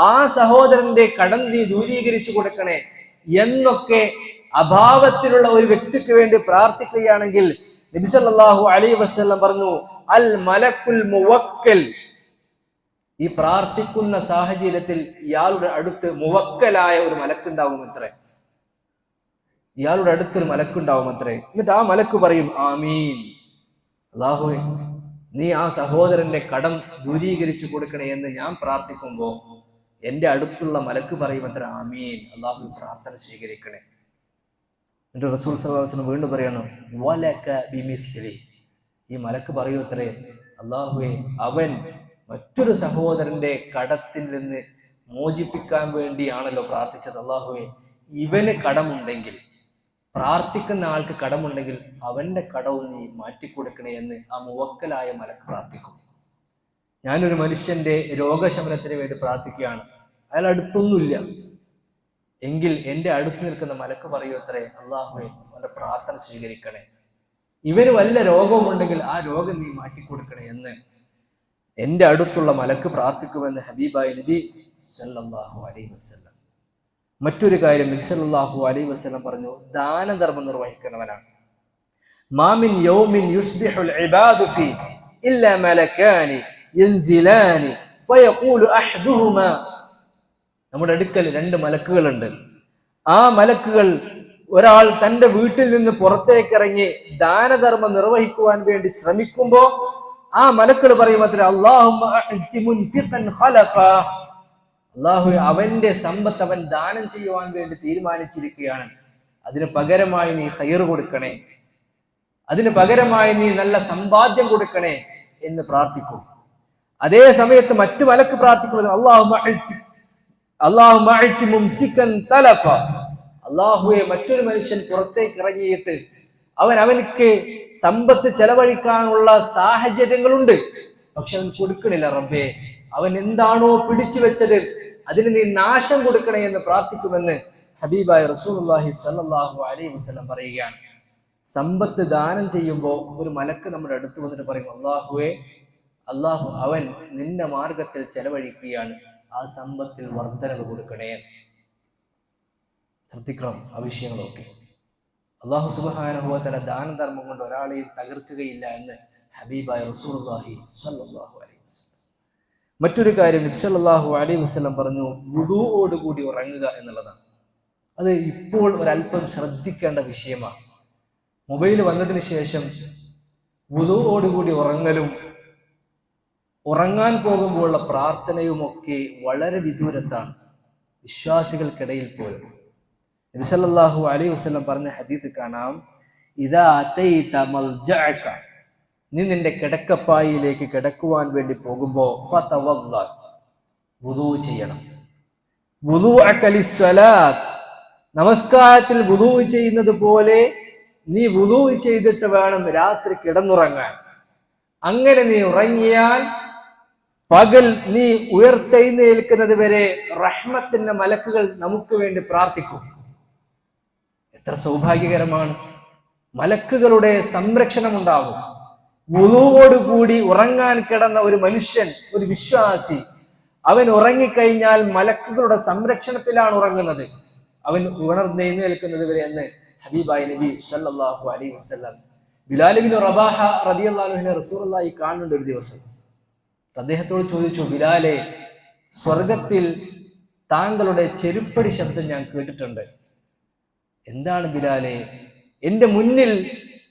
ആ സഹോദരന്റെ കടം നീ ദൂരീകരിച്ചു കൊടുക്കണേ എന്നൊക്കെ അഭാവത്തിലുള്ള ഒരു വ്യക്തിക്ക് വേണ്ടി പ്രാർത്ഥിക്കുകയാണെങ്കിൽ നബി സല്ലല്ലാഹു അലൈഹി വസല്ലം പറഞ്ഞു, അൽ മലക്കുൽ മുവക്കൽ, ഈ പ്രാർത്ഥിക്കുന്ന സാഹചര്യത്തിൽ ഇയാളുടെ അടുത്ത് മുവക്കലായ ഒരു മലക്കുണ്ടാവുമത്രേ. ഇയാളുടെ അടുത്തൊരു മലക്കുണ്ടാവുമത്രേ. എന്നിട്ട് ആ മലക്ക് പറയും, ആമീൻ, അല്ലാഹുവേ നീ ആ സഹോദരന്റെ കടം ദൂരീകരിച്ചു കൊടുക്കണേ എന്ന് ഞാൻ പ്രാർത്ഥിക്കുമ്പോ എന്റെ അടുത്തുള്ള മലക്ക് പറയുമത്ര, ആമീൻ, അല്ലാഹു പ്രാർത്ഥന സ്വീകരിക്കണേ. എന്നിട്ട് റസൂൽ സല്ലല്ലാഹു അലൈഹി വസല്ലം വീണ്ടും പറയണം, വലക ബിമിസ്ലി, ഈ മലക്ക് പറയൂത്രേ, അല്ലാഹുവേ അവൻ മറ്റൊരു സഹോദരന്റെ കടത്തിൽ നിന്ന് മോചിപ്പിക്കാൻ വേണ്ടിയാണല്ലോ പ്രാർത്ഥിച്ചത്. അല്ലാഹുവേ ഇവന് കടമുണ്ടെങ്കിൽ, പ്രാർത്ഥിക്കുന്ന ആൾക്ക് കടമുണ്ടെങ്കിൽ അവന്റെ കടവും നീ മാറ്റിക്കൊടുക്കണേ എന്ന് ആ മുവക്കലായ മലക്ക് പ്രാർത്ഥിക്കും. ഞാനൊരു മനുഷ്യന്റെ രോഗശമനത്തിന് വേണ്ടി പ്രാർത്ഥിക്കുകയാണ്, അയാൾ അടുത്തൊന്നുമില്ല എങ്കിൽ എൻ്റെ അടുത്ത് നിൽക്കുന്ന മലക്ക് പറയൂത്രേ, അല്ലാഹുവേ അവന്റെ പ്രാർത്ഥന സ്വീകരിക്കണേ, ഇവന് വല്ല രോഗമുണ്ടെങ്കിൽ ആ രോഗം നീ മാറ്റിക്കൊടുക്കണേ എന്ന് എൻ്റെ അടുത്തുള്ള മലക്ക് പ്രാർത്ഥിക്കുമെന്ന് ഹബീബായ നബി സല്ലല്ലാഹു അലൈഹി വസല്ലം. മറ്റൊരു കാര്യം നബി സല്ലല്ലാഹു അലൈഹി വസല്ലം പറഞ്ഞു, ദാനധർമ്മം നിർവഹിക്കുന്നവനാണ്. മാമിൻ യൗമിൻ യുസ്ബിഹുൽ ഇബാദു ഫീ ഇല്ലാ മലകാനി യൻസിലാനി ഫയഖൂലു അഹദുഹുമാ, നമ്മുടെ അടുക്കൽ രണ്ട് മലക്കുകളുണ്ട്. ആ മലക്കുകൾ ഒരാൾ തന്റെ വീട്ടിൽ നിന്ന് പുറത്തേക്ക് ഇറങ്ങി ദാനധർമ്മം നിർവഹിക്കുവാൻ വേണ്ടി ശ്രമിക്കുമ്പോ ആ മലക്കുകൾ പറയും അത്ര, അല്ലാഹു അവന്റെ സമ്പത്ത് അവൻ ദാനം ചെയ്യുവാൻ വേണ്ടി തീരുമാനിച്ചിരിക്കുകയാണ്, അതിന് പകരമായി നീ ഖൈർ കൊടുക്കണേ, അതിന് പകരമായി നീ നല്ല സമ്പാദ്യം കൊടുക്കണേ എന്ന് പ്രാർത്ഥിക്കും. അതേ സമയത്ത് മറ്റു മലക്ക് പ്രാർത്ഥിക്കുന്നത്, അല്ലാഹുവെ മറ്റൊരു മനുഷ്യൻ പുറത്തേക്ക് ഇറങ്ങിയിട്ട് അവനക്ക് സമ്പത്ത് ചെലവഴിക്കാനുള്ള സാഹചര്യങ്ങളുണ്ട്, പക്ഷെ അവൻ കൊടുക്കണില്ല. റബ്ബേ അവൻ എന്താണോ പിടിച്ചു വെച്ചത് അതിന് നീ നാശം കൊടുക്കണേ എന്ന് പ്രാർത്ഥിക്കുമെന്ന് ഹബീബായ റസൂലുള്ളാഹി സ്വല്ലല്ലാഹു അലൈഹി വസല്ലം പറയുകയാണ്. സമ്പത്ത് ദാനം ചെയ്യുമ്പോൾ ഒരു മലക്ക് നമ്മുടെ അടുത്ത് വന്നിട്ട് പറയും, അല്ലാഹു അവൻ നിന്റെ മാർഗത്തിൽ ചെലവഴിക്കുകയാണ്, ആ സമ്പത്തിൽ വർധനവ് കൊടുക്കണേ. ശ്രദ്ധിക്കണം ആ വിഷയങ്ങളൊക്കെ. അല്ലാഹു സുബ്ഹാനഹു വ തആല ദാനധർമ്മം കൊണ്ട് ഒരാളെയും തകർക്കുകയില്ല എന്ന് ഹബീബായ റസൂലുള്ളാഹി സ്വല്ലല്ലാഹു അലൈഹി വസല്ലം. മറ്റൊരു കാര്യം നബി സല്ലല്ലാഹു അലൈഹി വസല്ലം പറഞ്ഞു, വുദൂഓട് കൂടി ഉറങ്ങുക എന്നുള്ളതാണ്. അത് ഇപ്പോൾ ഒരല്പം ശ്രദ്ധിക്കേണ്ട വിഷയമാണ്. മൊബൈൽ വന്നതിന് ശേഷം വുദൂഓട് കൂടി ഉറങ്ങലും ഉറങ്ങാൻ പോകുമ്പോഴുള്ള പ്രാർത്ഥനയുമൊക്കെ വളരെ വിദൂരത്താണ് വിശ്വാസികൾക്കിടയിൽ പോലും. നബി സല്ലല്ലാഹു അലൈഹി വസല്ലം പറഞ്ഞ ഹദീസ് കാണാം, ഇദാ അതൈത മൽജഅക, നീ നിന്റെ കിടക്കപ്പായിലേക്ക് കിടക്കുവാൻ വേണ്ടി പോകുമ്പോൾ ഫതവല്ല, വുദൂ ചെയ്യണം. വുദൂഅക ലിസ്സലാത്ത്, നമസ്കാരത്തിൽ വുദൂ ചെയ്യുന്നത് പോലെ നീ വുദൂ ചെയ്തിട്ട് വേണം രാത്രി കിടന്നുറങ്ങാൻ. അങ്ങനെ നീ ഉറങ്ങിയാൽ പകൽ നീ ഉയർത്തെഴുന്നേൽക്കുന്നത് വരെ റഹ്മത്തിന്റെ മലക്കുകൾ നമുക്ക് വേണ്ടി പ്രാർത്ഥിക്കും. എത്ര സൗഭാഗ്യകരമാണ്! മലക്കുകളുടെ സംരക്ഷണം ഉണ്ടാകും. വുളൂവോടുകൂടി ഉറങ്ങാൻ കിടന്ന ഒരു മനുഷ്യൻ, ഒരു വിശ്വാസി, അവൻ ഉറങ്ങിക്കഴിഞ്ഞാൽ മലക്കുകളുടെ സംരക്ഷണത്തിലാണ് ഉറങ്ങുന്നത്, അവൻ ഉണർന്നെഴുന്നേൽക്കുന്നത് വരെ എന്ന് ഹബീബായ നബി സല്ലല്ലാഹു അലൈഹി വസല്ലം. ബിലാൽ ഇബ്നു റബാഹ റളിയല്ലാഹു അൻഹു റസൂലുള്ളാഹി കാണുന്നുണ്ട് ഒരു ദിവസം. അദ്ദേഹത്തോട് ചോദിച്ചു, ബിലാലെ, സ്വർഗത്തിൽ താങ്കളുടെ ചെരുപ്പടി ശബ്ദം ഞാൻ കേട്ടിട്ടുണ്ട്. എന്താണ് ബിലാലെ? എന്റെ മുന്നിൽ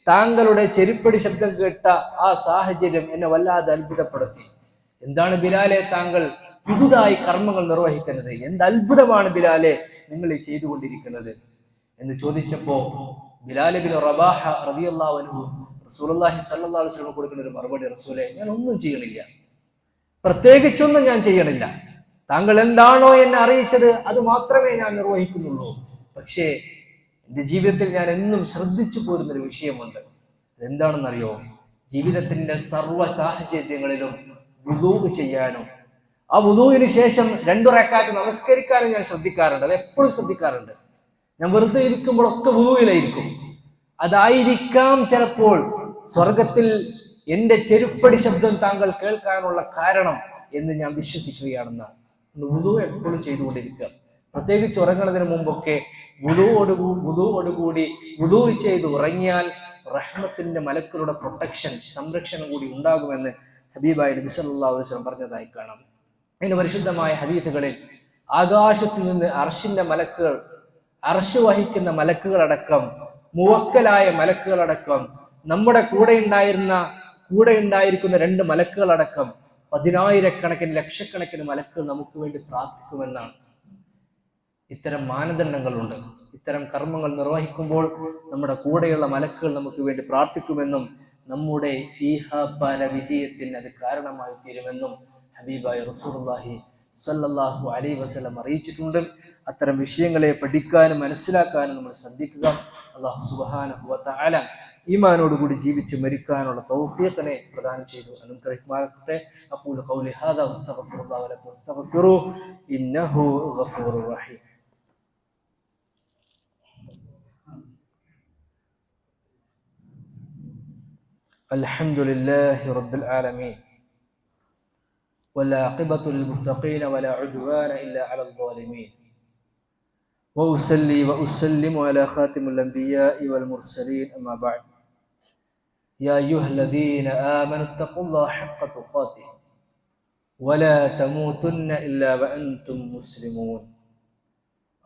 താങ്കളുടെ ചെരുപ്പടി ശബ്ദം കേട്ട ആ സാഹചര്യം എന്നെ വല്ലാതെ അത്ഭുതപ്പെടുത്തി. എന്താണ് ബിലാലെ താങ്കൾ പുതുതായി കർമ്മങ്ങൾ നിർവഹിക്കുന്നത്? എന്ത് അത്ഭുതമാണ് ബിലാലെ നിങ്ങൾ ഈ ചെയ്തുകൊണ്ടിരിക്കുന്നത് എന്ന് ചോദിച്ചപ്പോ ബിലാൽ ഇബ്നു റബാഹ റളിയല്ലാഹു അൻഹു റസൂലുള്ളാഹി സ്വല്ലല്ലാഹു അലൈഹി വസല്ലം കൊടുക്കുന്ന ഒരു മറുപടി, റസൂലേ, ഞാൻ ഒന്നും ചെയ്യണില്ല, പ്രത്യേകിച്ചൊന്നും ഞാൻ ചെയ്യണില്ല. താങ്കൾ എന്താണോ എന്നെ അറിയിച്ചത് അത് മാത്രമേ ഞാൻ നിർവഹിക്കുന്നുള്ളൂ. പക്ഷേ എന്റെ ജീവിതത്തിൽ ഞാൻ എന്നും ശ്രദ്ധിച്ചു പോരുന്നൊരു വിഷയമുണ്ട്. എന്താണെന്നറിയോ? ജീവിതത്തിന്റെ സർവ്വ സാഹചര്യങ്ങളിലും വുളൂ ചെയ്യാനും ആ വുളൂവിന് ശേഷം 2 റക്അത്ത് നമസ്കരിക്കാനും ഞാൻ ശ്രദ്ധിക്കാറുണ്ട്. അത് എപ്പോഴും ശ്രദ്ധിക്കാറുണ്ട്. ഞാൻ വെറുതെ ഇരിക്കുമ്പോഴൊക്കെ വുളൂവിലായിരിക്കും. അതായിരിക്കാം ചിലപ്പോൾ സ്വർഗത്തിൽ എന്റെ ചെരുപ്പടി ശബ്ദം താങ്കൾ കേൾക്കാനുള്ള കാരണം എന്ന് ഞാൻ വിശ്വസിക്കുകയാണെന്നാണ്. വുളൂ എപ്പോഴും ചെയ്തുകൊണ്ടിരിക്കുക. പ്രത്യേകിച്ച് ഉറങ്ങുന്നതിന് മുമ്പൊക്കെ വുളൂവോടുകൂടി വുളൂ ചെയ്ത് ഉറങ്ങിയാൽ റഹ്മത്തിന്റെ മലക്കുകളുടെ പ്രൊട്ടക്ഷൻ, സംരക്ഷണം കൂടി ഉണ്ടാകുമെന്ന് ഹബീബായ നബി സല്ലല്ലാഹു അലൈഹി വസല്ലം പറഞ്ഞതായി കാണാം. അതിന്റെ പരിശുദ്ധമായ ഹദീസുകളിൽ ആകാശത്ത് നിന്ന് അർശിന്റെ മലക്കുകൾ, അർശ് വഹിക്കുന്ന മലക്കുകളടക്കം, മുവക്കലായ മലക്കുകളടക്കം, നമ്മുടെ കൂടെ ഉണ്ടായിരിക്കുന്ന 2 മലക്കുകളടക്കം 10,000-കണക്കിന് ലക്ഷക്കണക്കിന് മലക്കുകൾ നമുക്ക് വേണ്ടി പ്രാർത്ഥിക്കുമെന്നാണ്. ഇത്തരം മാനദണ്ഡങ്ങളുണ്ട്. ഇത്തരം കർമ്മങ്ങൾ നിർവഹിക്കുമ്പോൾ നമ്മുടെ കൂടെയുള്ള മലക്കുകൾ നമുക്ക് വേണ്ടി പ്രാർത്ഥിക്കുമെന്നും നമ്മുടെ ഈഹപര വിജയത്തിന് അത് കാരണമായി തീരുമെന്നും ഹബീബായ റസൂലുള്ളാഹി സ്വല്ലല്ലാഹു അലൈഹി വസല്ലം അറിയിച്ചിട്ടുണ്ട്. അത്തരം വിഷയങ്ങളെ പഠിക്കാനും മനസ്സിലാക്കാനും നമ്മൾ ശ്രദ്ധിക്കുക. അല്ലാഹു സുബ്ഹാനഹു വ തആല ഈമാനോടുകൂടി ജീവിച്ച് മരിക്കാനുള്ള തൗഫീഖിനെ പ്രദാനം ചെയ്തു അനുഗ്രഹിക്കുമാറാകട്ടെ. അഖൂലു ഖൗലി ഹാദാ വസ്തഗ്ഫിറുല്ലാഹ ലക്കും വസ്തഗ്ഫിറൂ ഇന്നഹു ഗഫൂറുർ റഹീം. അൽഹംദുലില്ലാഹി റബ്ബിൽ ആലമീൻ والعاقبة للمتقين ولا عدوان إلا على الظالمين وأصلي وأسلم على خاتم الأنبياء والمرسلين أما بعد يا أيها الذين آمنوا اتقوا الله حق تقاته ولا تموتن إلا وأنتم مسلمون.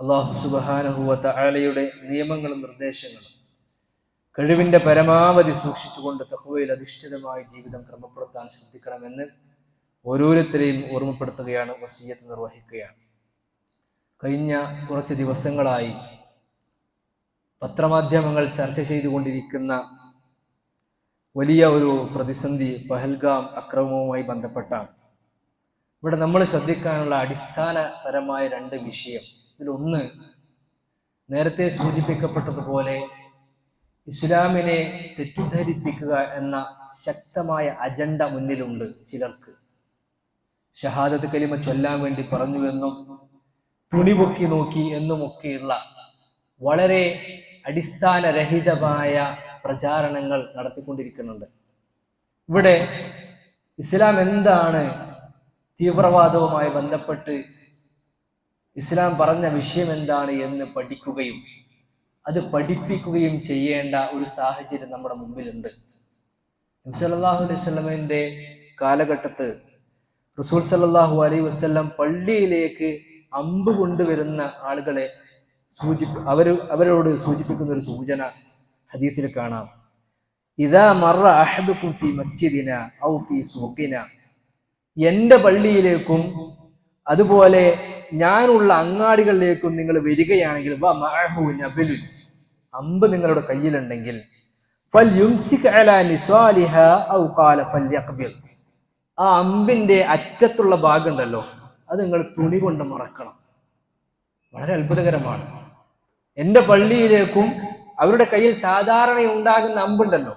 അല്ലാഹു സുബ്ഹാനഹു വ തആലയുടെ നിയമങ്ങളും നിർദ്ദേശങ്ങളും കഴിവിന്റെ പരമാവധി സൂക്ഷിച്ചുകൊണ്ട് തഖ്വയിൽ അധിഷ്ഠിതമായ ജീവിതം ക്രമപ്പെടുത്താൻ ശ്രദ്ധിക്കണമെന്ന് ഓരോരുത്തരെയും ഓർമ്മപ്പെടുത്തുകയാണ്, വസിയ്യത്ത് നിർവഹിക്കുകയാണ്. കഴിഞ്ഞ കുറച്ച് ദിവസങ്ങളായി പത്രമാധ്യമങ്ങൾ ചർച്ച ചെയ്തുകൊണ്ടിരിക്കുന്ന വലിയ ഒരു പ്രതിസന്ധി പഹൽഗാം അക്രമവുമായി ബന്ധപ്പെട്ടാണ്. ഇവിടെ നമ്മൾ ശ്രദ്ധിക്കാനുള്ള അടിസ്ഥാനപരമായ 2 വിഷയം. ഇതിലൊന്ന്, നേരത്തെ സൂചിപ്പിക്കപ്പെട്ടതുപോലെ ഇസ്ലാമിനെ തെറ്റിദ്ധരിപ്പിക്കുക എന്ന ശക്തമായ അജണ്ട മുന്നിലുണ്ട് ചിലർക്ക്. ഷഹാദത്ത് കലിമ ചൊല്ലാൻ വേണ്ടി പറഞ്ഞുവെന്നും തുണിപൊക്കി നോക്കി എന്നുമൊക്കെയുള്ള വളരെ അടിസ്ഥാനരഹിതമായ പ്രചാരണങ്ങൾ നടത്തിക്കൊണ്ടിരിക്കുന്നുണ്ട്. ഇവിടെ ഇസ്ലാം എന്താണ്, തീവ്രവാദവുമായി ബന്ധപ്പെട്ട് ഇസ്ലാം പറഞ്ഞ വിഷയം എന്താണ് എന്ന് പഠിക്കുകയും അത് പഠിപ്പിക്കുകയും ചെയ്യേണ്ട ഒരു സാഹചര്യം നമ്മുടെ മുമ്പിലുണ്ട്. നബി സല്ലല്ലാഹു അലൈഹി വസല്ലമയുടെ കാലഘട്ടത്ത് റസൂൽ സല്ലല്ലാഹു അലൈഹി വസല്ലം പള്ളിയിലേക്ക് അമ്പ് കൊണ്ടുവരുന്ന ആളുകളെ അവരോട് സൂചിപ്പിക്കുന്ന ഒരു സൂചന ഹദീസിൽ കാണാം. ഇദാ മറ അഹദുക്കും ഫീ മസ്ജിദിന ഔ ഫീ സൂഖിന, എൻ്റെ പള്ളിയിലേക്കും അതുപോലെ ഞാനുള്ള അങ്ങാടികളിലേക്കും നിങ്ങൾ വരികയാണെങ്കിൽ വമഅഹു നബലുൻ, അമ്പ് നിങ്ങളുടെ കയ്യിലുണ്ടെങ്കിൽ ഫൽയുംസിക് അലാ നിസാലിഹാ ഔ ഖാല ഫൽയഖ്ബിൽ, ആ അമ്പിന്റെ അറ്റത്തുള്ള ഭാഗം ഉണ്ടല്ലോ അത് നിങ്ങൾ തുണി കൊണ്ട് മറക്കണം. വളരെ അത്ഭുതകരമാണ്. എൻ്റെ പള്ളിയിലേക്കും അവരുടെ കയ്യിൽ സാധാരണ ഉണ്ടാകുന്ന അമ്പുണ്ടല്ലോ,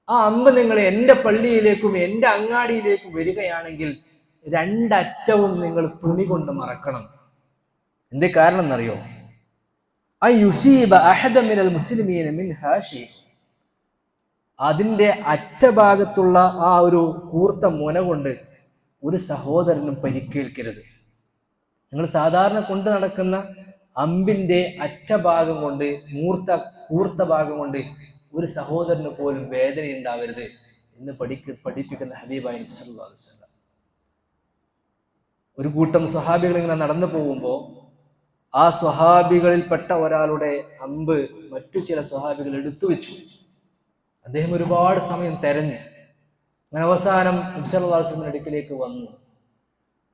ആ അമ്പ് നിങ്ങൾ എൻ്റെ പള്ളിയിലേക്കും എൻ്റെ അങ്ങാടിയിലേക്കും വരികയാണെങ്കിൽ 2 അറ്റവും നിങ്ങൾ തുണി കൊണ്ട് മറക്കണം. എന്തേ കാരണം എന്നറിയോ? അതിൻ്റെ അറ്റഭാഗത്തുള്ള ആ ഒരു കൂർത്ത മുന കൊണ്ട് ഒരു സഹോദരനും പരിക്കേൽക്കരുത്. നിങ്ങൾ സാധാരണ കൊണ്ട് നടക്കുന്ന അമ്പിന്റെ അറ്റഭാഗം കൊണ്ട് കൂർത്ത ഭാഗം കൊണ്ട് ഒരു സഹോദരന് പോലും വേദന ഉണ്ടാവരുത് എന്ന് പഠിപ്പിക്കുന്ന ഹബീബായി നബി സല്ലല്ലാഹു അലൈഹി വസല്ലം. ഒരു കൂട്ടം സ്വഹാബികൾ ഇങ്ങനെ നടന്നു പോകുമ്പോൾ ആ സ്വഹാബികളിൽപ്പെട്ട ഒരാളുടെ അമ്പ് മറ്റു ചില സ്വഹാബികൾ എടുത്തു വെച്ചു. അദ്ദേഹം ഒരുപാട് സമയം തെരഞ്ഞു. അങ്ങനെ അവസാനം നബി സല്ലല്ലാഹു അലൈഹി വസല്ലമിന്റെ അടുക്കലേക്ക് വന്നു.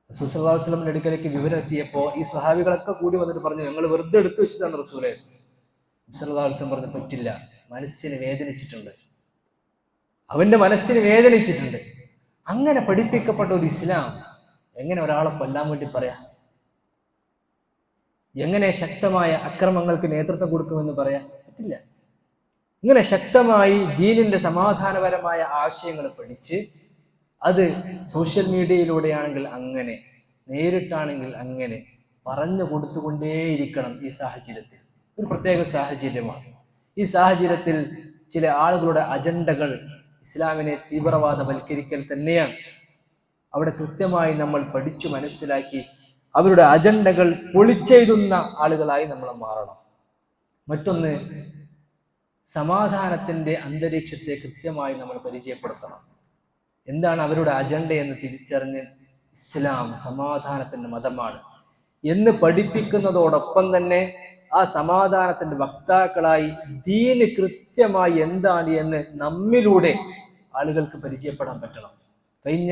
റസൂൽ സല്ലല്ലാഹു അലൈഹി വസല്ലമിന്റെ അടുക്കലേക്ക് വിവരം എത്തിയപ്പോൾ ഈ സ്വഹാബികളൊക്കെ കൂടി വന്നിട്ട് പറഞ്ഞു, ഞങ്ങൾ വെറുതെ എടുത്തു വെച്ചതാണ് റസൂലേ. നബി സല്ലല്ലാഹു അലൈഹി വസല്ലം പറഞ്ഞു, പറ്റില്ല, മനസ്സിന് വേദനിച്ചിട്ടുണ്ട്, അവന്റെ മനസ്സിന് വേദനിച്ചിട്ടുണ്ട്. അങ്ങനെ പഠിപ്പിക്കപ്പെട്ട ഒരു ഇസ്ലാം എങ്ങനെ ഒരാളെ കൊല്ലാൻ വേണ്ടി പറയാ? എങ്ങനെ ശക്തമായ അക്രമങ്ങൾക്ക് നേതൃത്വം കൊടുക്കുമെന്ന് പറയാൻ പറ്റില്ല. ഇങ്ങനെ ശക്തമായി ദീനിന്റെ സമാധാനപരമായ ആശയങ്ങൾ പഠിച്ച് അത് സോഷ്യൽ മീഡിയയിലൂടെയാണെങ്കിൽ അങ്ങനെ, നേരിട്ടാണെങ്കിൽ അങ്ങനെ പറഞ്ഞു കൊടുത്തുകൊണ്ടേയിരിക്കണം. ഈ സാഹചര്യത്തിൽ ഒരു പ്രത്യേക സാഹചര്യമാണ്. ഈ സാഹചര്യത്തിൽ ചില ആളുകളുടെ അജണ്ടകൾ ഇസ്ലാമിനെ തീവ്രവാദവൽക്കരിക്കൽ തന്നെയാണ്. അവിടെ കൃത്യമായി നമ്മൾ പഠിച്ചു മനസ്സിലാക്കി അവരുടെ അജണ്ടകൾ പൊളിച്ചെഴുതുന്ന ആളുകളായി നമ്മൾ മാറണം. മറ്റൊന്ന്, സമാധാനത്തിന്റെ അന്തരീക്ഷത്തെ കൃത്യമായി നമ്മൾ പരിചയപ്പെടുത്തണം. എന്താണ് അവരുടെ അജണ്ട എന്ന് തിരിച്ചറിഞ്ഞ് ഇസ്ലാം സമാധാനത്തിന്റെ മതമാണ് എന്ന് പഠിപ്പിക്കുന്നതോടൊപ്പം തന്നെ ആ സമാധാനത്തിന്റെ വക്താക്കളായി ദീന് കൃത്യമായി എന്താണ് എന്ന് നമ്മിലൂടെ ആളുകൾക്ക് പരിചയപ്പെടാൻ പറ്റണം. കഴിഞ്ഞ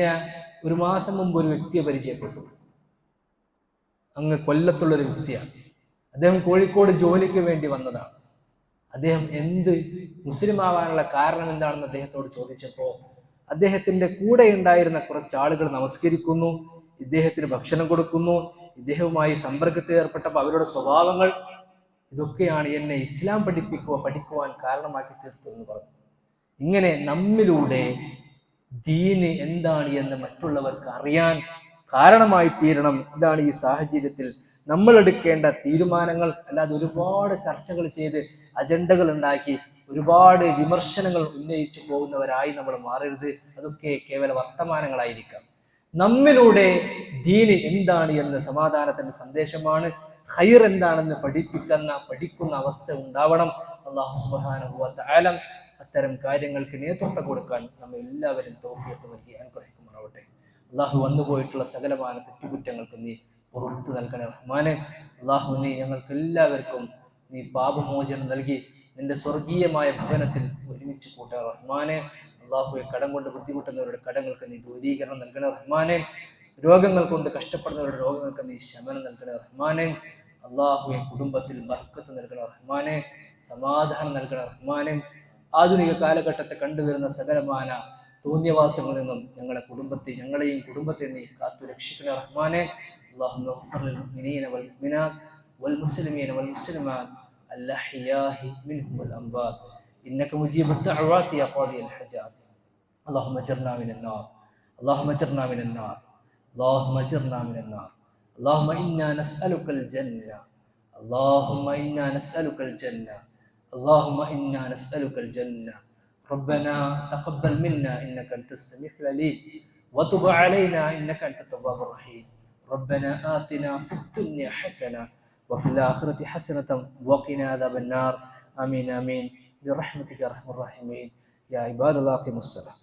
ഒരു മാസം മുമ്പ് ഒരു വ്യക്തിയെ പരിചയപ്പെട്ടു. അങ്ങ് കൊല്ലത്തുള്ളൊരു വ്യക്തിയാണ്. അദ്ദേഹം കോഴിക്കോട് ജോലിക്ക് വേണ്ടി വന്നതാണ്. അദ്ദേഹം മുസ്ലിം ആവാനുള്ള കാരണം എന്താണെന്ന് അദ്ദേഹത്തോട് ചോദിച്ചപ്പോൾ അദ്ദേഹത്തിന്റെ കൂടെ ഉണ്ടായിരുന്ന കുറച്ച് ആളുകൾ നമസ്കരിക്കുന്നു, ഇദ്ദേഹത്തിന് ഭക്ഷണം കൊടുക്കുന്നു, ഇദ്ദേഹവുമായി സമ്പർക്കത്തിൽ ഏർപ്പെട്ടപ്പോൾ അവരുടെ സ്വഭാവങ്ങൾ ഇതൊക്കെയാണ് എന്നെ ഇസ്ലാം പഠിക്കുവാൻ കാരണമാക്കി തീർത്തു എന്ന് പറഞ്ഞു. ഇങ്ങനെ നമ്മിലൂടെ ദീന് എന്താണ് എന്ന് മറ്റുള്ളവർക്ക് അറിയാൻ കാരണമായി തീരണം. ഇതാണ് ഈ സാഹചര്യത്തിൽ നമ്മൾ എടുക്കേണ്ട തീരുമാനങ്ങൾ. അല്ലാതെ ഒരുപാട് ചർച്ചകൾ ചെയ്ത് അജണ്ടകൾ ഉണ്ടാക്കി ഒരുപാട് വിമർശനങ്ങൾ ഉന്നയിച്ചു പോകുന്നവരായി നമ്മൾ മാറരുത്. അതൊക്കെ കേവല വർത്തമാനങ്ങളായിരിക്കാം. നമ്മിലൂടെ ദീന് എന്താണ് എന്ന്, സമാധാനത്തിന്റെ സന്ദേശമാണ്, ഖൈർ എന്താണെന്ന് പഠിക്കുന്ന അവസ്ഥ ഉണ്ടാവണം. അല്ലാഹു സുബ്ഹാനഹു വ തആല അത്തരം കാര്യങ്ങൾക്ക് നേതൃത്വം കൊടുക്കാൻ നമ്മെ എല്ലാവരും തൗഫീഖ് നൽകി അനുഗ്രഹിക്കുമാറാവട്ടെ. അള്ളാഹു വന്നുപോയിട്ടുള്ള സകലമായ തെറ്റുകുറ്റങ്ങൾക്ക് നീ പുറത്തു നൽകണേ റഹ്മാനെ. അള്ളാഹു നീ ഞങ്ങൾക്ക് എല്ലാവർക്കും നീ പാപമോചനം നൽകി നിന്റെ സ്വർഗീയമായ ഭവനത്തിൽ ഒരുമിച്ച് കൂട്ടണേ റഹ്മാനെ. അള്ളാഹുവെ, കടം കൊണ്ട് ബുദ്ധിമുട്ടുന്നവരുടെ കടങ്ങൾക്ക് നീ ദൂരീകരണം നൽകണേ റഹ്മാനെ. രോഗങ്ങൾ കൊണ്ട് കഷ്ടപ്പെടുന്നവരുടെ രോഗങ്ങൾക്ക് നീ ശമനം നൽകണേ റഹ്മാനെ. അള്ളാഹുവെ, കുടുംബത്തിൽ ബർക്കത്ത് നൽകണേ റഹ്മാനെ, സമാധാനം നൽകണേ റഹ്മാനെ. ആധുനിക കാലഘട്ടത്തെ കണ്ടുവരുന്ന സകലമാന തോന്നിയവാസങ്ങളിൽ നിന്നും ഞങ്ങളെയും കുടുംബത്തെ നീ കാത്തു രക്ഷിക്കണേ റഹ്മാനെ. اللهم اغفر للمؤمنين والمؤمنات والمسلمين والمسلمات الأحياء منهم والأموات إنك مجيب الدعوات يا قاضي الحاجات. اللهم اجرنا من النار، اللهم اجرنا من النار، اللهم اجرنا من النار. اللهم إنا نسألك الجنة، اللهم إنا نسألك الجنة، اللهم إنا نسألك الجنة. ربنا تقبل منا إنك أنت السميع العليم وتب علينا إنك أنت التواب الرحيم. ربنا آتنا في الدنيا حسنة وفي الآخرة حسنة وقنا عذاب النار. آمين آمين برحمتك يا أرحم الراحمين. يا عباد الله أقيموا الصلاة.